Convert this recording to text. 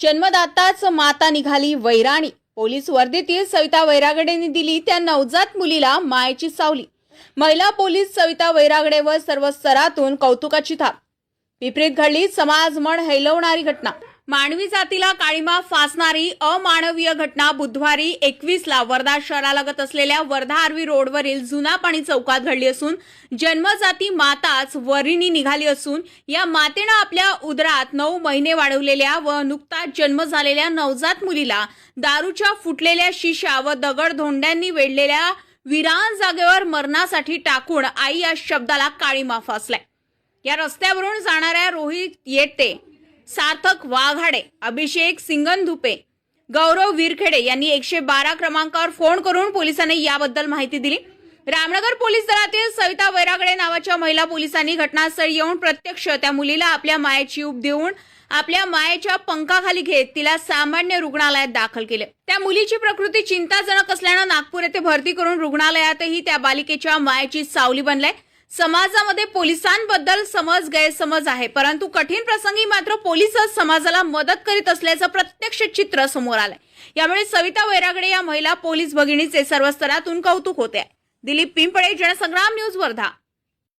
जन्मदाताच माता निघाली वैराणी। पोलीस वर्दीतील सविता वैरागडेंनी दिली त्या नवजात मुलीला मायेची सावली। महिला पोलीस सविता वैरागडेवर सर्व स्तरातून कौतुकाची थाप। विपरीत घडली समाज मन हेलवणारी घटना। मानवी जातीला काळीमा फासणारी अमानवीय घटना बुधवारी 21ला वर्धा शहरालगत असलेल्या वर्धा आर्वी रोडवरील जुना पाणी चौकात घडली असून जन्मजाती माताच वरिणी निघाली असून या मातेनं आपल्या उदरात 9 महिने वाढवलेल्या व नुकताच जन्म झालेल्या नवजात मुलीला दारूच्या फुटलेल्या शिशा व दगडधोंड्यांनी वेढलेल्या विरान जागेवर मरणासाठी टाकून आई या शब्दाला काळीमा फासलाय। या रस्त्यावरून जाणाऱ्या रोहित येते, सार्थक वाघाडे, अभिषेक सिंगनधुपे, गौरव विरखेडे यांनी 112 क्रमांकावर फोन करून पोलिसांना याबद्दल माहिती दिली। रामनगर पोलीस दलातील सविता वैरागडे नावाच्या महिला पोलिसांनी घटनास्थळी येऊन प्रत्यक्ष त्या मुलीला आपल्या मायेची ऊब देऊन आपल्या मायेच्या पंखाखाली घेत तिला सामान्य रुग्णालयात दाखल केले। त्या मुलीची प्रकृती चिंताजनक असल्यानं नागपूर येथे भरती करून रुग्णालयातही त्या बालिकेच्या मायेची सावली बनलाय। समाजामध्ये पोलिसांबद्दल समज गैरसमज आहे, परंतु कठीण प्रसंगी मात्र पोलीसच समाजाला मदत करीत असल्याचं प्रत्यक्ष चित्र समोर आलंय। यामुळे सविता वैरागडे या महिला पोलीस भगिनीचे सर्व स्तरातून कौतुक होते आहे। दिलीप पिंपळे, जनसंग्राम न्यूज, वर्धा।